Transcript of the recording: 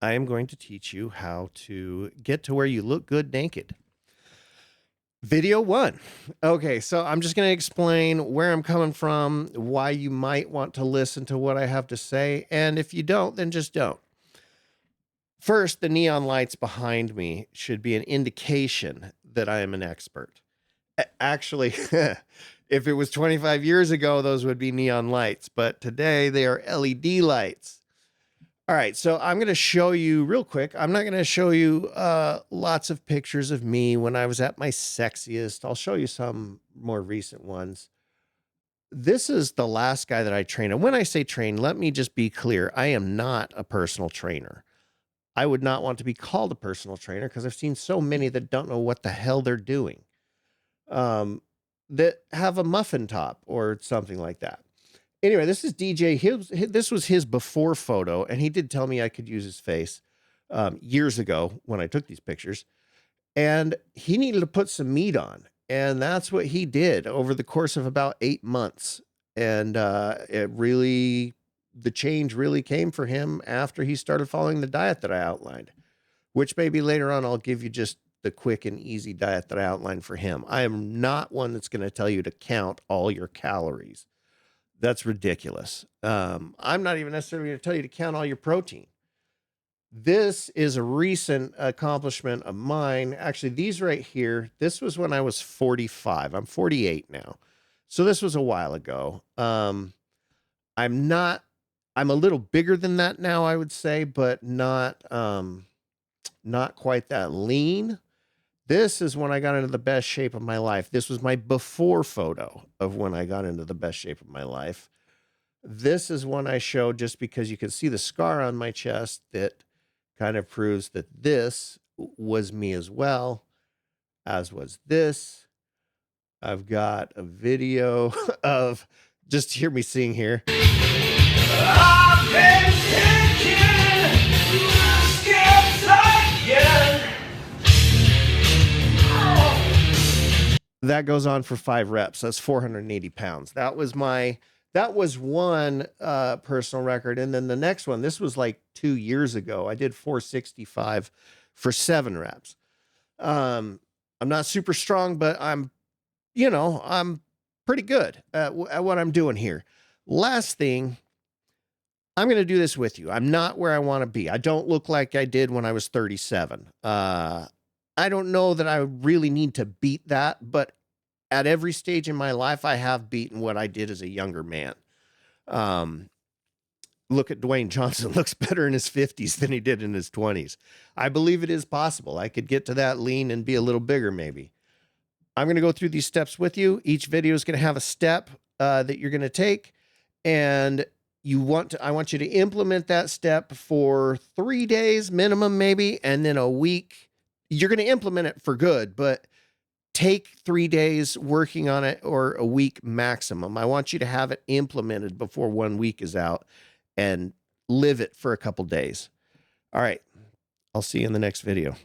I am going to teach you how to get to where you look good naked. Video one. Okay, so I'm just going to explain where I'm coming from, why you might want to listen to what I have to say, and if you don't, then just don't. First, the neon lights behind me should be an indication that I am an expert. Actually, if it was 25 years ago, those would be neon lights, but today they are LED lights. All right, so I'm going to show you real quick. I'm not going to show you lots of pictures of me when I was at my sexiest. I'll show you some more recent ones. This is the last guy that I trained. And when I say train, let me just be clear. I am not a personal trainer. I would not want to be called a personal trainer because I've seen so many that don't know what the hell they're doing, that have a muffin top or something like that. Anyway, this is DJ. This was his before photo, and he did tell me I could use his face years ago when I took these pictures. And he needed to put some meat on, and that's what he did over the course of about 8 months. And the change really came for him after he started following the diet that I outlined, which maybe later on I'll give you just the quick and easy diet that I outlined for him. I am not one that's going to tell you to count all your calories. That's ridiculous. I'm not even necessarily going to tell you to count all your protein. This is a recent accomplishment of mine. Actually, these right here, this was when I was 45. I'm 48 now. So this was a while ago. I'm a little bigger than that now, I would say, but not quite that lean. This is when I got into the best shape of my life. This was my before photo of when I got into the best shape of my life. This is one I showed just because you can see the scar on my chest that kind of proves that this was me as well, as was this. I've got a video of, just hear me sing here. I've been that goes on for 5 reps. That's 480 pounds. That was one personal record. And then the next one, this was like 2 years ago. I did 465 for 7 reps. I'm not super strong, but I'm pretty good at what I'm doing here. Last thing, I'm going to do this with you. I'm not where I want to be. I don't look like I did when I was 37. I don't know that I really need to beat that, but at every stage in my life, I have beaten what I did as a younger man. Look at Dwayne Johnson, looks better in his 50s than he did in his 20s. I believe it is possible. I could get to that lean and be a little bigger maybe. I'm going to go through these steps with you. Each video is going to have a step that you're going to take, and I want you to implement that step for 3 days minimum maybe, and then a week. You're going to implement it for good, but take 3 days working on it, or a week maximum. I want you to have it implemented before 1 week is out and live it for a couple days. All right. I'll see you in the next video.